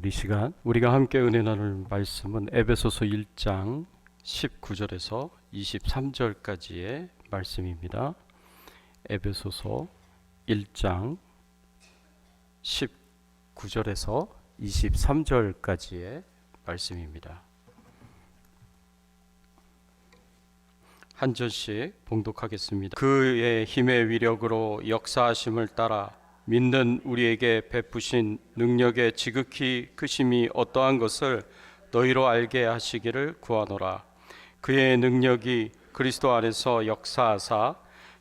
이 시간 우리가 함께 은혜 나눌 말씀은 에베소서 1장 19절에서 23절까지의 말씀입니다. 에베소서 1장 19절에서 23절까지의 말씀입니다. 한 절씩 봉독하겠습니다. 그의 힘의 위력으로 역사하심을 따라 믿는 우리에게 베푸신 능력의 지극히 크심이 어떠한 것을 너희로 알게 하시기를 구하노라. 그의 능력이 그리스도 안에서 역사하사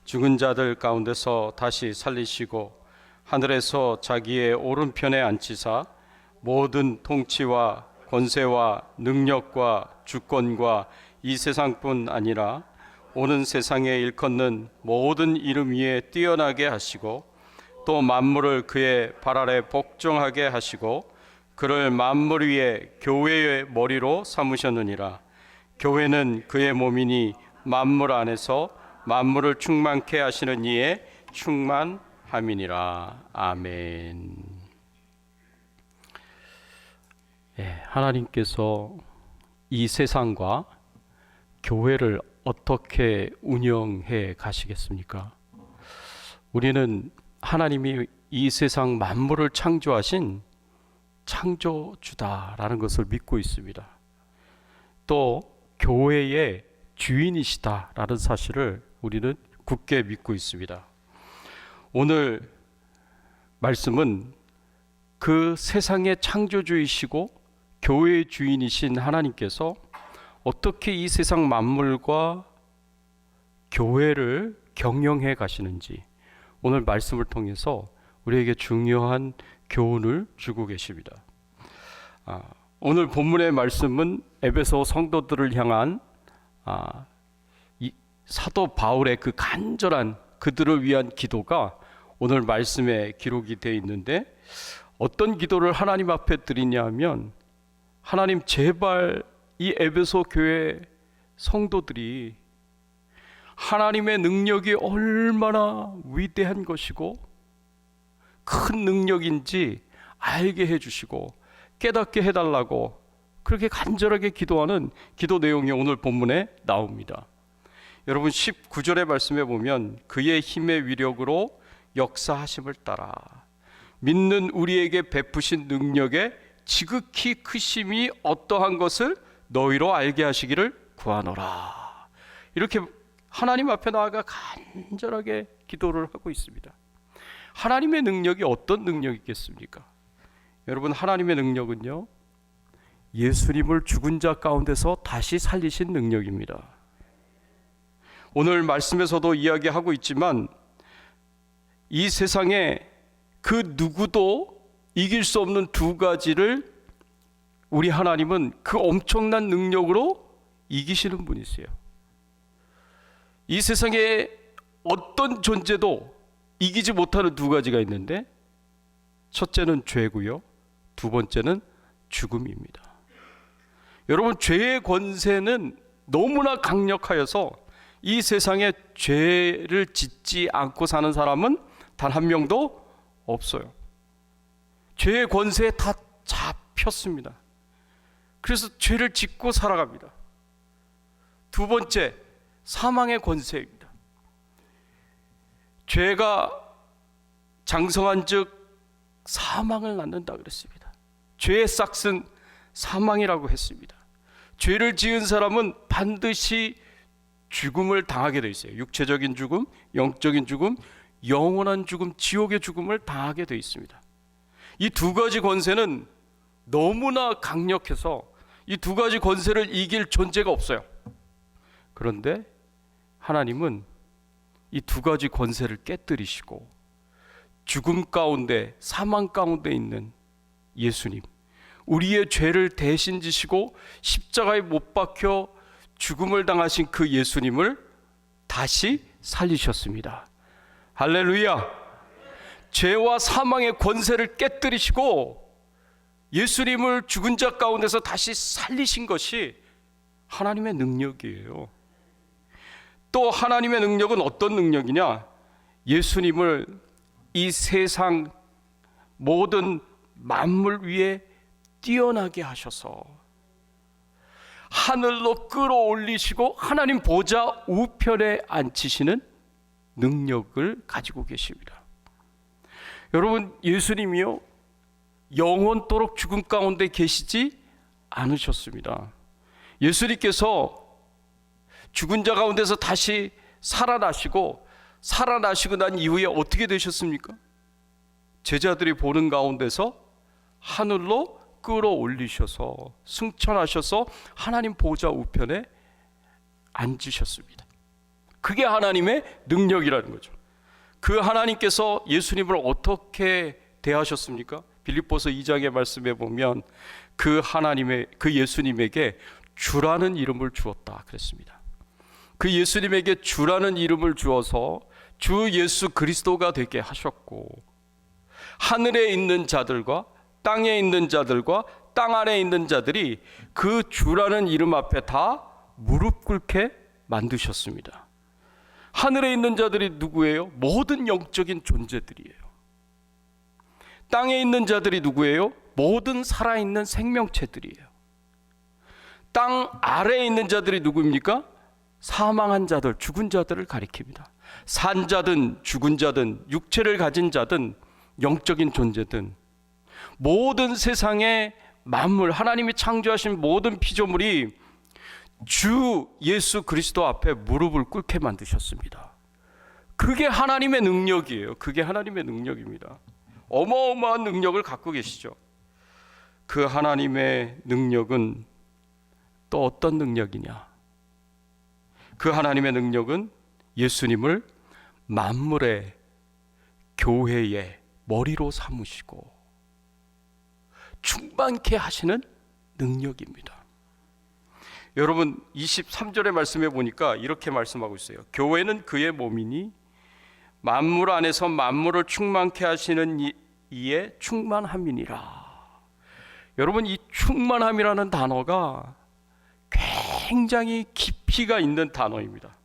죽은 자들 가운데서 다시 살리시고 하늘에서 자기의 오른편에 앉히사 모든 통치와 권세와 능력과 주권과 이 세상뿐 아니라 오는 세상에 일컫는 모든 이름 위에 뛰어나게 하시고 또 만물을 그의 발 아래 복종하게 하시고 그를 만물 위에 교회의 머리로 삼으셨느니라. 교회는 그의 몸이니 만물 안에서 만물을 충만케 하시는 이의 충만함이니라. 아멘. 하나님께서 이 세상과 교회를 어떻게 운영해 가시겠습니까? 우리는 하나님이 이 세상 만물을 창조하신 창조주다라는 것을 믿고 있습니다. 또 교회의 주인이시다라는 사실을 우리는 굳게 믿고 있습니다. 오늘 말씀은 그 세상의 창조주이시고 교회의 주인이신 하나님께서 어떻게 이 세상 만물과 교회를 경영해 가시는지 오늘 말씀을 통해서 우리에게 중요한 교훈을 주고 계십니다. 오늘 본문의 말씀은 에베소 성도들을 향한 사도 바울의 그 간절한 그들을 위한 기도가 오늘 말씀에 기록이 되어 있는데 어떤 기도를 하나님 앞에 드리냐 하면 하나님 제발 이 에베소 교회 성도들이 하나님의 능력이 얼마나 위대한 것이고 큰 능력인지 알게 해주시고 깨닫게 해달라고 그렇게 간절하게 기도하는 기도 내용이 오늘 본문에 나옵니다. 여러분 19절의 말씀에 보면 그의 힘의 위력으로 역사하심을 따라 믿는 우리에게 베푸신 능력의 지극히 크심이 어떠한 것을 너희로 알게 하시기를 구하노라. 이렇게 하나님 앞에 나아가 간절하게 기도를 하고 있습니다. 하나님의 능력이 어떤 능력이겠습니까? 여러분 하나님의 능력은요 예수님을 죽은 자 가운데서 다시 살리신 능력입니다. 오늘 말씀에서도 이야기하고 있지만 이 세상에 그 누구도 이길 수 없는 두 가지를 우리 하나님은 그 엄청난 능력으로 이기시는 분이세요. 이 세상에 어떤 존재도 이기지 못하는 두 가지가 있는데 첫째는 죄고요. 두 번째는 죽음입니다. 여러분 죄의 권세는 너무나 강력하여서 이 세상에 죄를 짓지 않고 사는 사람은 단 한 명도 없어요. 죄의 권세에 다 잡혔습니다. 그래서 죄를 짓고 살아갑니다. 두 번째, 사망의 권세입니다. 죄가 장성한 즉 사망을 낳는다 그랬습니다. 죄의 싹은 사망이라고 했습니다. 죄를 지은 사람은 반드시 죽음을 당하게 되어 있어요. 육체적인 죽음, 영적인 죽음, 영원한 죽음, 지옥의 죽음을 당하게 되어 있습니다. 이 두 가지 권세는 너무나 강력해서 이 두 가지 권세를 이길 존재가 없어요. 그런데 하나님은 이 두 가지 권세를 깨뜨리시고 죽음 가운데 사망 가운데 있는 예수님, 우리의 죄를 대신 지시고 십자가에 못 박혀 죽음을 당하신 그 예수님을 다시 살리셨습니다. 할렐루야. 죄와 사망의 권세를 깨뜨리시고 예수님을 죽은 자 가운데서 다시 살리신 것이 하나님의 능력이에요. 또 하나님의 능력은 어떤 능력이냐? 예수님을 이 세상 모든 만물 위에 뛰어나게 하셔서 하늘로 끌어올리시고 하나님 보좌 우편에 앉히시는 능력을 가지고 계십니다. 여러분, 예수님이요 영원토록 죽음 가운데 계시지 않으셨습니다. 예수님께서 죽은 자 가운데서 다시 살아나시고 난 이후에 어떻게 되셨습니까? 제자들이 보는 가운데서 하늘로 끌어올리셔서 승천하셔서 하나님 보좌 우편에 앉으셨습니다. 그게 하나님의 능력이라는 거죠. 그 하나님께서 예수님을 어떻게 대하셨습니까? 빌립보서 2장의 말씀에 보면 그 예수님에게 주라는 이름을 주었다 그랬습니다. 그 예수님에게 주라는 이름을 주어서 주 예수 그리스도가 되게 하셨고, 하늘에 있는 자들과 땅에 있는 자들과 땅 아래에 있는 자들이 그 주라는 이름 앞에 다 무릎 꿇게 만드셨습니다. 하늘에 있는 자들이 누구예요? 모든 영적인 존재들이에요. 땅에 있는 자들이 누구예요? 모든 살아있는 생명체들이에요. 땅 아래에 있는 자들이 누구입니까? 사망한 자들, 죽은 자들을 가리킵니다. 산 자든 죽은 자든 육체를 가진 자든 영적인 존재든 모든 세상의 만물, 하나님이 창조하신 모든 피조물이 주 예수 그리스도 앞에 무릎을 꿇게 만드셨습니다. 그게 하나님의 능력이에요. 그게 하나님의 능력입니다. 어마어마한 능력을 갖고 계시죠. 그 하나님의 능력은 또 어떤 능력이냐? 그 하나님의 능력은 예수님을 만물의 교회의 머리로 삼으시고 충만케 하시는 능력입니다. 여러분, 23절의 말씀에 보니까 이렇게 말씀하고 있어요. 교회는 그의 몸이니 만물 안에서 만물을 충만케 하시는 이에 충만함이니라. 여러분, 이 충만함이라는 단어가 굉장히 깊이가 있는 단어입니다.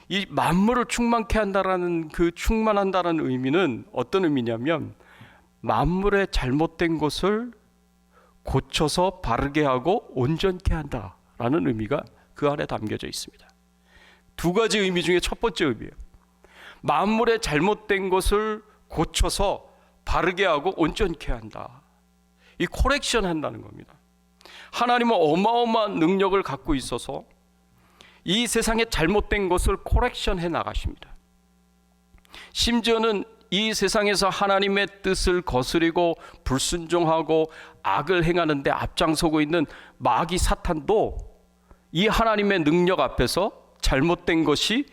이 만물을 충만케 한다라는 그 충만한다는 의미는 어떤 의미냐면 만물의 잘못된 것을 고쳐서 바르게 하고 온전케 한다라는 의미가 그 안에 담겨져 있습니다. 두 가지 의미 중에 첫 번째 의미예요. 만물의 잘못된 것을 고쳐서 바르게 하고 온전케 한다. 이 코렉션 한다는 겁니다. 하나님은 어마어마한 능력을 갖고 있어서 이 세상에 잘못된 것을 코렉션 해 나가십니다. 심지어는 이 세상에서 하나님의 뜻을 거스리고 불순종하고 악을 행하는데 앞장서고 있는 마귀 사탄도 이 하나님의 능력 앞에서 잘못된 것이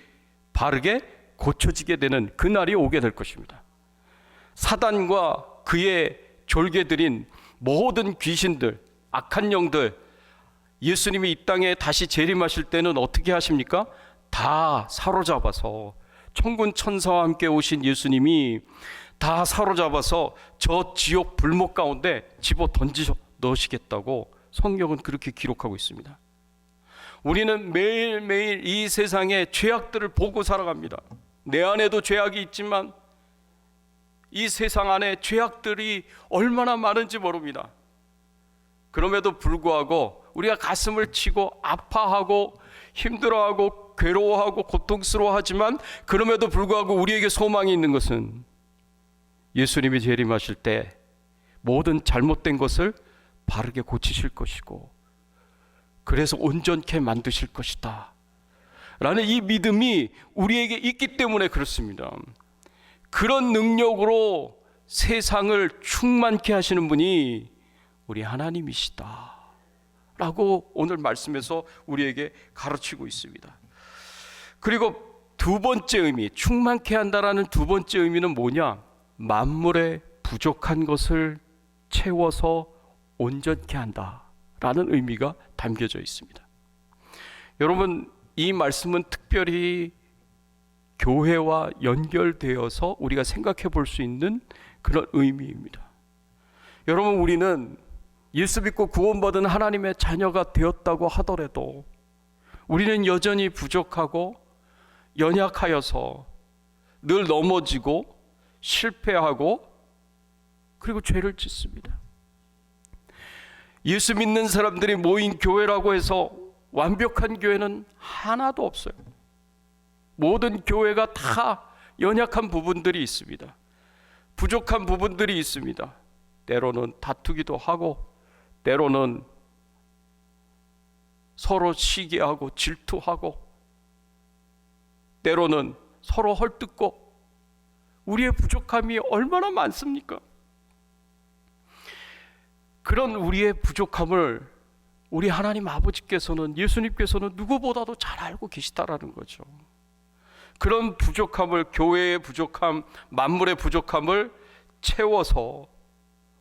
바르게 고쳐지게 되는 그날이 오게 될 것입니다. 사단과 그의 졸개들인 모든 귀신들, 악한 영들, 예수님이 이 땅에 다시 재림하실 때는 어떻게 하십니까? 다 사로잡아서, 천군 천사와 함께 오신 예수님이 다 사로잡아서 저 지옥 불목 가운데 집어 던지셔 넣으시겠다고 성경은 그렇게 기록하고 있습니다. 우리는 매일매일 이 세상의 죄악들을 보고 살아갑니다. 내 안에도 죄악이 있지만 이 세상 안에 죄악들이 얼마나 많은지 모릅니다. 그럼에도 불구하고 우리가 가슴을 치고 아파하고 힘들어하고 괴로워하고 고통스러워하지만 그럼에도 불구하고 우리에게 소망이 있는 것은 예수님이 재림하실 때 모든 잘못된 것을 바르게 고치실 것이고 그래서 온전케 만드실 것이다 라는 이 믿음이 우리에게 있기 때문에 그렇습니다. 그런 능력으로 세상을 충만케 하시는 분이 우리 하나님이시다 라고 오늘 말씀에서 우리에게 가르치고 있습니다. 그리고 두 번째 의미, 충만케 한다라는 두 번째 의미는 뭐냐? 만물의 부족한 것을 채워서 온전케 한다라는 의미가 담겨져 있습니다. 여러분, 이 말씀은 특별히 교회와 연결되어서 우리가 생각해 볼 수 있는 그런 의미입니다. 여러분, 우리는 예수 믿고 구원받은 하나님의 자녀가 되었다고 하더라도 우리는 여전히 부족하고 연약하여서 늘 넘어지고 실패하고 그리고 죄를 짓습니다. 예수 믿는 사람들이 모인 교회라고 해서 완벽한 교회는 하나도 없어요. 모든 교회가 다 연약한 부분들이 있습니다. 부족한 부분들이 있습니다. 때로는 다투기도 하고, 때로는 서로 시기하고 질투하고, 때로는 서로 헐뜯고, 우리의 부족함이 얼마나 많습니까? 그런 우리의 부족함을 우리 하나님 아버지께서는, 예수님께서는 누구보다도 잘 알고 계시다라는 거죠. 그런 부족함을, 교회의 부족함, 만물의 부족함을 채워서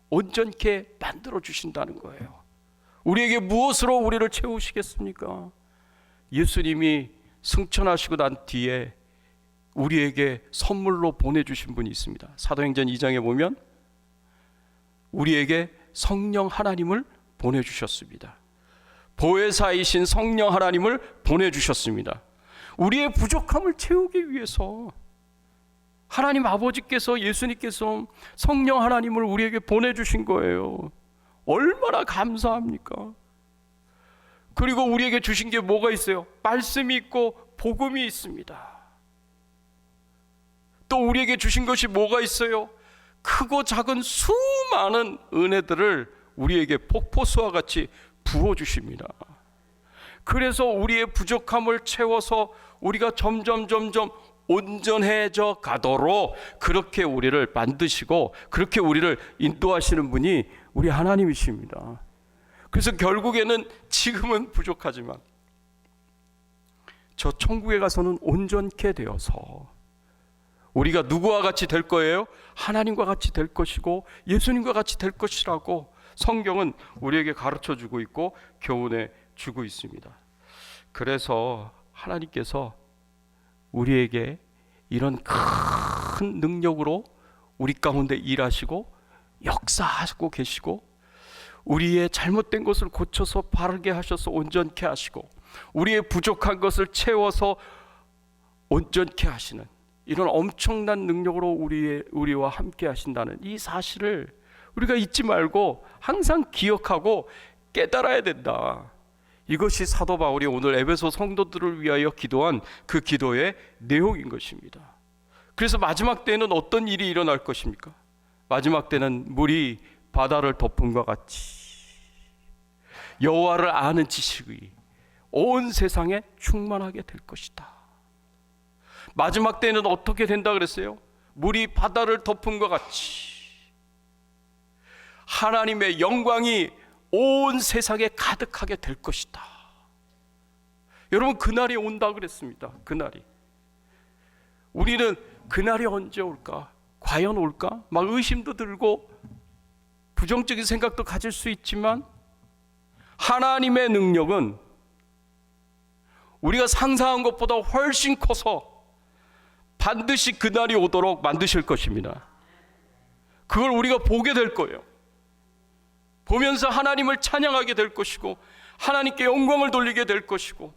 온전케 만들어 주신다는 거예요. 우리에게 무엇으로 우리를 채우시겠습니까? 예수님이 승천하시고 난 뒤에 우리에게 선물로 보내주신 분이 있습니다. 사도행전 2장에 보면 우리에게 성령 하나님을 보내주셨습니다. 보혜사이신 성령 하나님을 보내주셨습니다. 우리의 부족함을 채우기 위해서 하나님 아버지께서, 예수님께서 성령 하나님을 우리에게 보내주신 거예요. 얼마나 감사합니까? 그리고 우리에게 주신 게 뭐가 있어요? 말씀이 있고 복음이 있습니다. 또 우리에게 주신 것이 뭐가 있어요? 크고 작은 수많은 은혜들을 우리에게 폭포수와 같이 부어주십니다. 그래서 우리의 부족함을 채워서 우리가 점점 온전해져 가도록 그렇게 우리를 만드시고 그렇게 우리를 인도하시는 분이 우리 하나님이십니다. 그래서 결국에는 지금은 부족하지만 저 천국에 가서는 온전케 되어서 우리가 누구와 같이 될 거예요? 하나님과 같이 될 것이고 예수님과 같이 될 것이라고 성경은 우리에게 가르쳐 주고 있고 교훈해 주고 있습니다. 그래서 하나님께서 우리에게 이런 큰 능력으로 우리 가운데 일하시고 역사하고 계시고 우리의 잘못된 것을 고쳐서 바르게 하셔서 온전케 하시고 우리의 부족한 것을 채워서 온전케 하시는 이런 엄청난 능력으로 우리와 함께 하신다는 이 사실을 우리가 잊지 말고 항상 기억하고 깨달아야 된다. 이것이 사도 바울이 오늘 에베소 성도들을 위하여 기도한 그 기도의 내용인 것입니다. 그래서 마지막 때에는 어떤 일이 일어날 것입니까? 마지막 때는 물이 바다를 덮음과 같이 여호와를 아는 지식이 온 세상에 충만하게 될 것이다. 마지막 때는 어떻게 된다 그랬어요? 물이 바다를 덮음과 같이 하나님의 영광이 온 세상에 가득하게 될 것이다. 여러분, 그날이 온다 그랬습니다. 그날이. 우리는 그날이 언제 올까? 과연 올까? 막 의심도 들고 부정적인 생각도 가질 수 있지만 하나님의 능력은 우리가 상상한 것보다 훨씬 커서 반드시 그날이 오도록 만드실 것입니다. 그걸 우리가 보게 될 거예요. 보면서 하나님을 찬양하게 될 것이고 하나님께 영광을 돌리게 될 것이고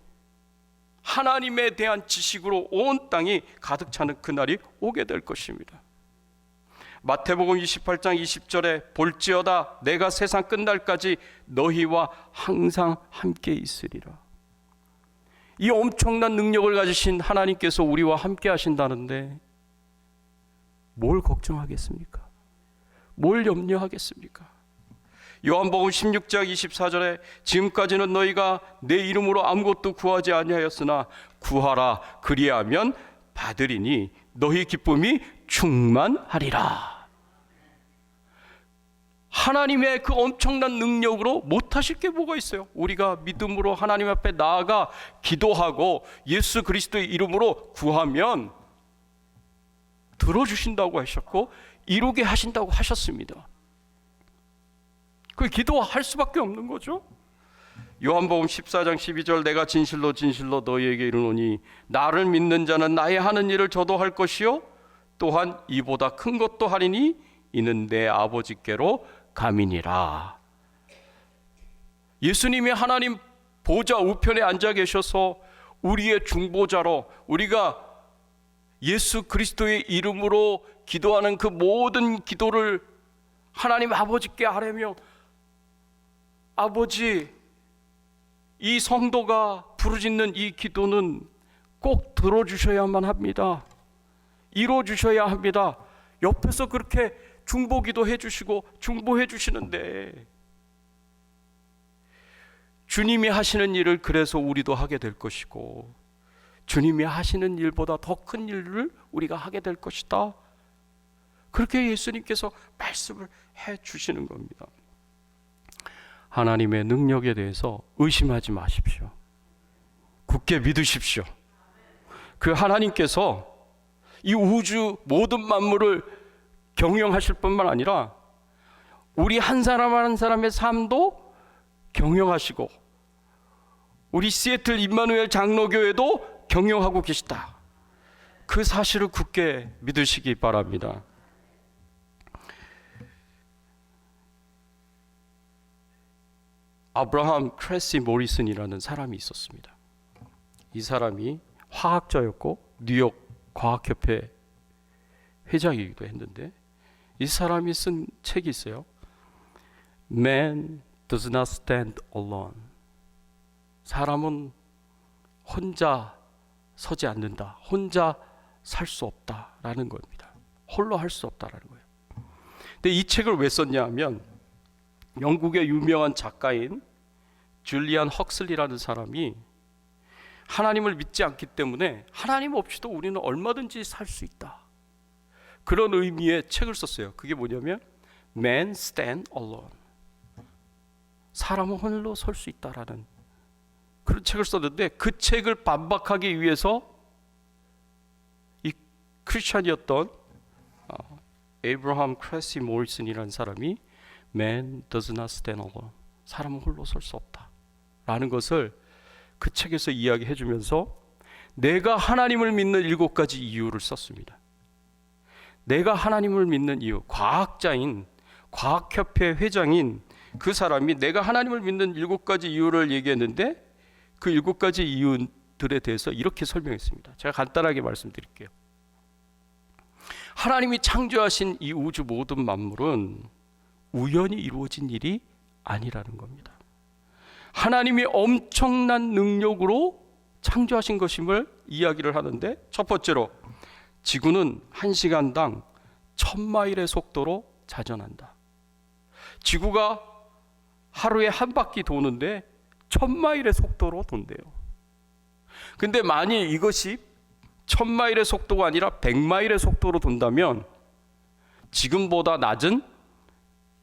하나님에 대한 지식으로 온 땅이 가득 차는 그날이 오게 될 것입니다. 마태복음 28장 20절에 볼지어다 내가 세상 끝날까지 너희와 항상 함께 있으리라. 이 엄청난 능력을 가지신 하나님께서 우리와 함께 하신다는데 뭘 걱정하겠습니까? 뭘 염려하겠습니까? 요한복음 16장 24절에 지금까지는 너희가 내 이름으로 아무것도 구하지 아니하였으나 구하라 그리하면 받으리니 너희 기쁨이 충만하리라. 하나님의 그 엄청난 능력으로 못하실 게 뭐가 있어요? 우리가 믿음으로 하나님 앞에 나아가 기도하고 예수 그리스도의 이름으로 구하면 들어주신다고 하셨고 이루게 하신다고 하셨습니다. 그 기도할 수밖에 없는 거죠. 요한복음 14장 12절 내가 진실로 진실로 너희에게 이르노니 나를 믿는 자는 나의 하는 일을 저도 할 것이요 또한 이보다 큰 것도 하리니 이는 내 아버지께로 감이니라. 예수님이 하나님 보좌 우편에 앉아 계셔서 우리의 중보자로 우리가 예수 그리스도의 이름으로 기도하는 그 모든 기도를 하나님 아버지께 아뢰며 아버지, 이 성도가 부르짖는 이 기도는 꼭 들어주셔야만 합니다. 이루어주셔야 합니다. 옆에서 그렇게 중보기도 해주시고 중보해 주시는데 주님이 하시는 일을 그래서 우리도 하게 될 것이고 주님이 하시는 일보다 더 큰 일을 우리가 하게 될 것이다. 그렇게 예수님께서 말씀을 해 주시는 겁니다. 하나님의 능력에 대해서 의심하지 마십시오. 굳게 믿으십시오. 그 하나님께서 이 우주 모든 만물을 경영하실 뿐만 아니라 우리 한 사람 한 사람의 삶도 경영하시고 우리 시애틀 임마누엘 장로교회도 경영하고 계시다. 그 사실을 굳게 믿으시기 바랍니다. 아브라함 크레시 모리슨이라는 사람이 있었습니다. 이 사람이 화학자였고 뉴욕 과학협회 회장이기도 했는데 이 사람이 쓴 책이 있어요. Man does not stand alone. 사람은 혼자 서지 않는다. 혼자 살 수 없다라는 겁니다. 홀로 할 수 없다라는 거예요. 근데 이 책을 왜 썼냐 하면 영국의 유명한 작가인 줄리안 헉슬리라는 사람이 하나님을 믿지 않기 때문에 하나님 없이도 우리는 얼마든지 살 수 있다. 그런 의미의 책을 썼어요. 그게 뭐냐면 Man stand alone. 사람은 홀로 설 수 있다라는 그런 책을 썼는데 그 책을 반박하기 위해서 이 크리스찬이었던 에이브러함 크레시 모리슨이라는 사람이 Man does not stand alone. 사람은 홀로 설 수 없다 라는 것을 그 책에서 이야기해 주면서 내가 하나님을 믿는 7가지 이유를 썼습니다. 내가 하나님을 믿는 이유, 과학자인 과학협회 회장인 그 사람이 내가 하나님을 믿는 7가지 이유를 얘기했는데 그 7가지 이유들에 대해서 이렇게 설명했습니다. 제가 간단하게 말씀드릴게요. 하나님이 창조하신 이 우주 모든 만물은 우연히 이루어진 일이 아니라는 겁니다. 하나님이 엄청난 능력으로 창조하신 것임을 이야기를 하는데 첫 번째로 지구는 1시간당 1000마일의 속도로 자전한다. 지구가 하루에 한 바퀴 도는데 1000마일의 속도로 돈대요. 근데 만일 이것이 1000마일의 속도가 아니라 100마일의 속도로 돈다면 지금보다 낮은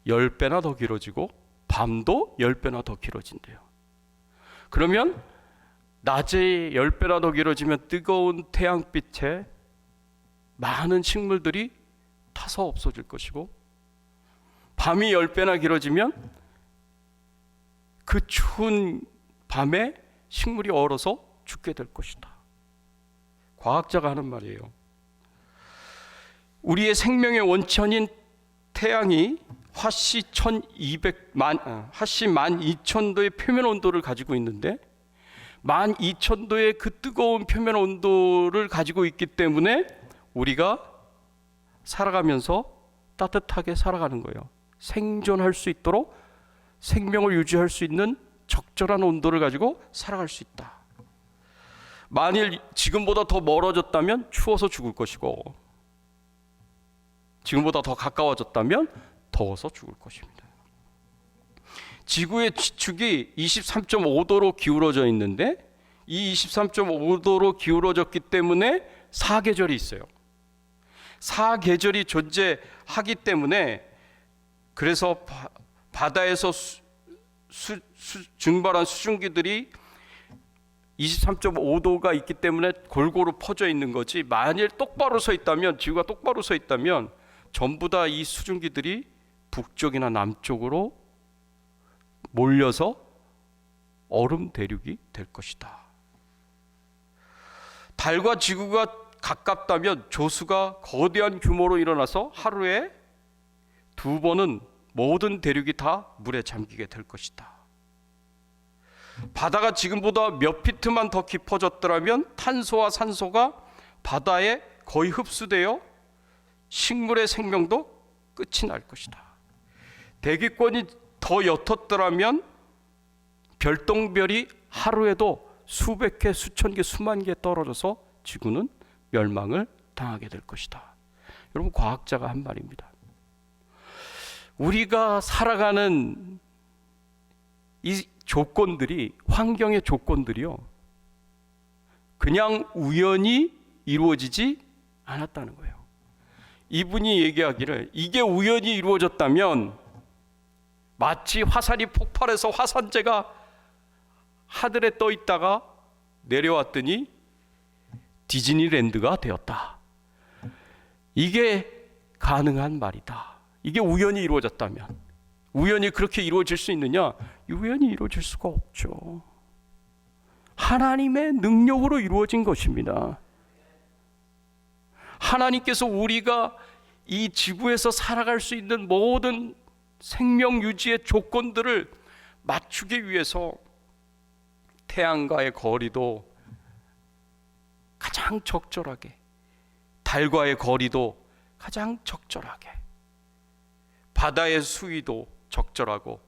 10배나 더 길어지고 밤도 10배나 더 길어진대요. 그러면 낮에 10배나 더 길어지면 뜨거운 태양빛에 많은 식물들이 타서 없어질 것이고 밤이 10배나 길어지면 그 추운 밤에 식물이 얼어서 죽게 될 것이다. 과학자가 하는 말이에요. 우리의 생명의 원천인 태양이 화씨 12,000도의 표면 온도를 가지고 있는데 12,000도의 그 뜨거운 표면 온도를 가지고 있기 때문에 우리가 살아가면서 따뜻하게 살아가는 거예요. 생존할 수 있도록 생명을 유지할 수 있는 적절한 온도를 가지고 살아갈 수 있다. 만일 지금보다 더 멀어졌다면 추워서 죽을 것이고 지금보다 더 가까워졌다면 더워서 죽을 것입니다. 지구의 지축이 23.5도로 기울어져 있는데 이 23.5도로 기울어졌기 때문에 사계절이 있어요. 사계절이 존재하기 때문에 그래서 바다에서 증발한 수증기들이 23.5도가 있기 때문에 골고루 퍼져 있는 거지 만일 똑바로 서 있다면 지구가 똑바로 서 있다면 전부 다 이 수증기들이 북쪽이나 남쪽으로 몰려서 얼음 대륙이 될 것이다. 달과 지구가 가깝다면 조수가 거대한 규모로 일어나서 하루에 2번은 모든 대륙이 다 물에 잠기게 될 것이다. 바다가 지금보다 몇 피트만 더 깊어졌더라면 탄소와 산소가 바다에 거의 흡수되어 식물의 생명도 끝이 날 것이다. 대기권이 더 옅었더라면 별똥별이 하루에도 수백 개, 수천 개, 수만 개 떨어져서 지구는 멸망을 당하게 될 것이다. 여러분, 과학자가 한 말입니다. 우리가 살아가는 이 조건들이, 환경의 조건들이요, 그냥 우연히 이루어지지 않았다는 거예요. 이분이 얘기하기를 이게 우연히 이루어졌다면 마치 화산이 폭발해서 화산재가 하늘에 떠 있다가 내려왔더니 디즈니랜드가 되었다. 이게 가능한 말이다. 이게 우연히 이루어졌다면. 우연히 그렇게 이루어질 수 있느냐? 우연히 이루어질 수가 없죠. 하나님의 능력으로 이루어진 것입니다. 하나님께서 우리가 이 지구에서 살아갈 수 있는 모든 생명 유지의 조건들을 맞추기 위해서 태양과의 거리도 가장 적절하게, 달과의 거리도 가장 적절하게, 바다의 수위도 적절하고,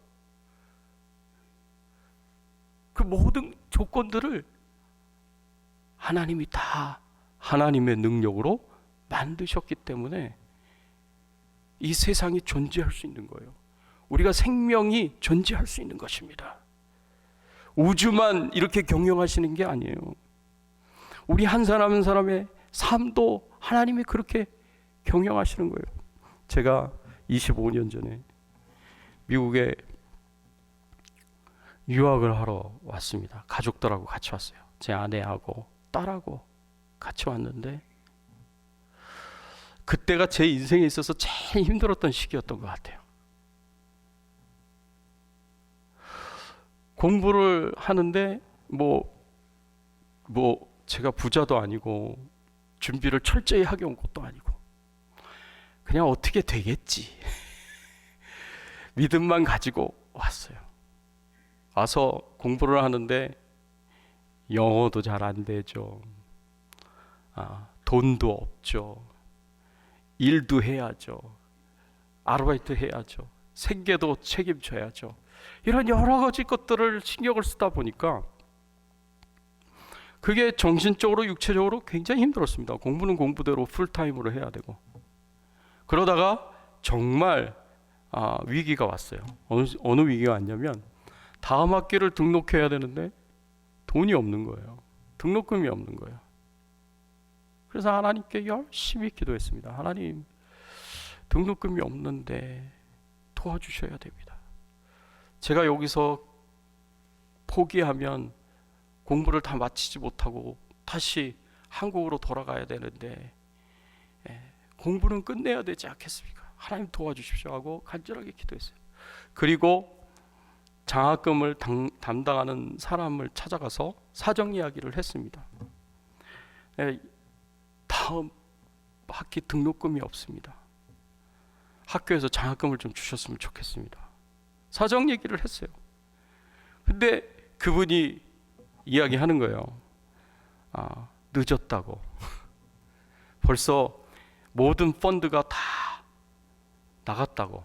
그 모든 조건들을 하나님이 다 하나님의 능력으로 만드셨기 때문에 이 세상이 존재할 수 있는 거예요. 우리가 생명이 존재할 수 있는 것입니다. 우주만 이렇게 경영하시는 게 아니에요. 우리 한 사람 한 사람의 삶도 하나님이 그렇게 경영하시는 거예요. 제가 25년 전에 미국에 유학을 하러 왔습니다. 가족들하고 같이 왔어요. 제 아내하고 딸하고 같이 왔는데 그때가 제 인생에 있어서 제일 힘들었던 시기였던 것 같아요. 공부를 하는데 뭐 제가 부자도 아니고 준비를 철저히 하게 온 것도 아니고 그냥 어떻게 되겠지 믿음만 가지고 왔어요. 와서 공부를 하는데 영어도 잘 안 되죠. 돈도 없죠. 일도 해야죠. 아르바이트 해야죠. 생계도 책임져야죠. 이런 여러 가지 것들을 신경을 쓰다 보니까 그게 정신적으로 육체적으로 굉장히 힘들었습니다. 공부는 공부대로 풀타임으로 해야 되고. 그러다가 정말 위기가 왔어요. 어느 위기가 왔냐면 다음 학기를 등록해야 되는데 돈이 없는 거예요. 등록금이 없는 거예요. 그래서 하나님께 열심히 기도했습니다. 하나님, 등록금이 없는데 도와주셔야 됩니다. 제가 여기서 포기하면 공부를 다 마치지 못하고 다시 한국으로 돌아가야 되는데 공부는 끝내야 되지 않겠습니까? 하나님 도와주십시오 하고 간절하게 기도했어요. 그리고 장학금을 담당하는 사람을 찾아가서 사정 이야기를 했습니다. 다음 학기 등록금이 없습니다. 학교에서 장학금을 좀 주셨으면 좋겠습니다. 사정 얘기를 했어요. 근데 그분이 이야기하는 거예요. 늦었다고. 벌써 모든 펀드가 다 나갔다고.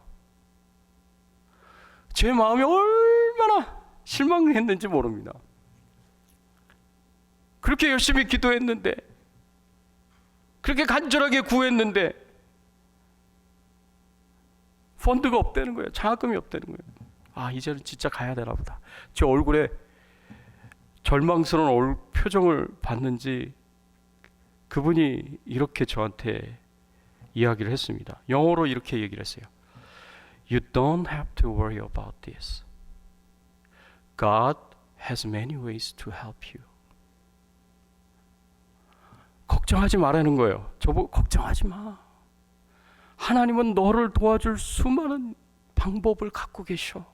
제 마음이 얼마나 실망했는지 모릅니다. 그렇게 열심히 기도했는데, 그렇게 간절하게 구했는데 펀드가 없다는 거예요. 장학금이 없다는 거예요. 이제는 진짜 가야 되나 보다. 제 얼굴에 절망스러운 표정을 봤는지 그분이 이렇게 저한테 이야기를 했습니다. 영어로 이렇게 얘기를 했어요. You don't have to worry about this. God has many ways to help you. 걱정하지 말라는 거예요. 저보고 걱정하지 마. 하나님은 너를 도와줄 수많은 방법을 갖고 계셔.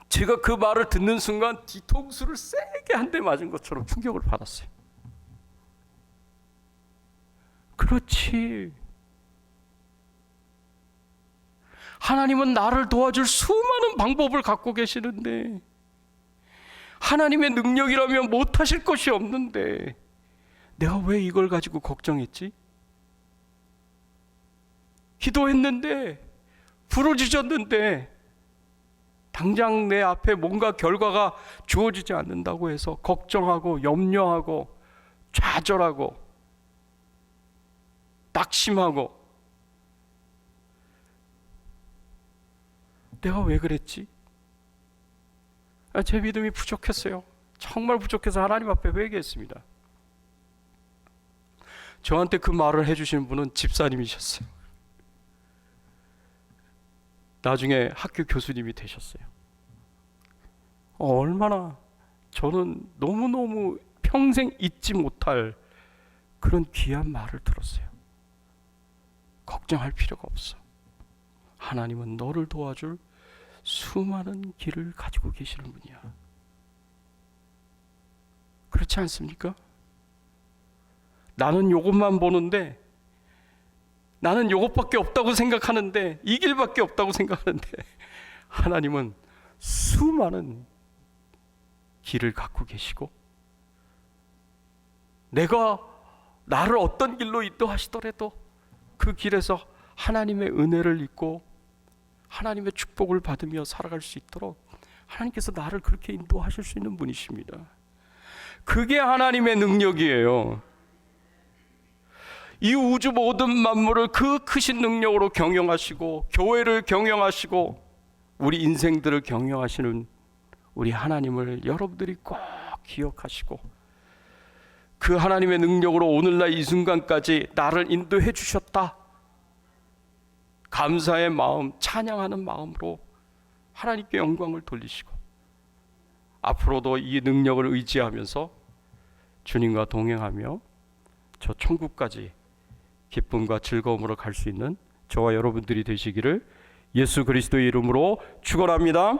제가 그 말을 듣는 순간 뒤통수를 세게 한 대 맞은 것처럼 충격을 받았어요. 그렇지. 하나님은 나를 도와줄 수많은 방법을 갖고 계시는데 하나님의 능력이라면 못하실 것이 없는데 내가 왜 이걸 가지고 걱정했지? 기도했는데 부르짖었는데 당장 내 앞에 뭔가 결과가 주어지지 않는다고 해서 걱정하고 염려하고 좌절하고 낙심하고 내가 왜 그랬지? 제 믿음이 부족했어요. 정말 부족해서 하나님 앞에 회개했습니다. 저한테 그 말을 해주시는 분은 집사님이셨어요. 나중에 학교 교수님이 되셨어요. 얼마나 저는 너무너무 평생 잊지 못할 그런 귀한 말을 들었어요. 걱정할 필요가 없어. 하나님은 너를 도와줄 수많은 길을 가지고 계시는 분이야. 그렇지 않습니까? 나는 이것만 보는데, 나는 이것밖에 없다고 생각하는데, 이 길밖에 없다고 생각하는데, 하나님은 수많은 길을 갖고 계시고, 내가 나를 어떤 길로 인도하시더라도 그 길에서 하나님의 은혜를 입고 하나님의 축복을 받으며 살아갈 수 있도록 하나님께서 나를 그렇게 인도하실 수 있는 분이십니다. 그게 하나님의 능력이에요. 이 우주 모든 만물을 그 크신 능력으로 경영하시고, 교회를 경영하시고, 우리 인생들을 경영하시는 우리 하나님을 여러분들이 꼭 기억하시고, 그 하나님의 능력으로 오늘날 이 순간까지 나를 인도해 주셨다, 감사의 마음, 찬양하는 마음으로 하나님께 영광을 돌리시고, 앞으로도 이 능력을 의지하면서 주님과 동행하며 저 천국까지 기쁨과 즐거움으로 갈 수 있는 저와 여러분들이 되시기를 예수 그리스도의 이름으로 축원합니다.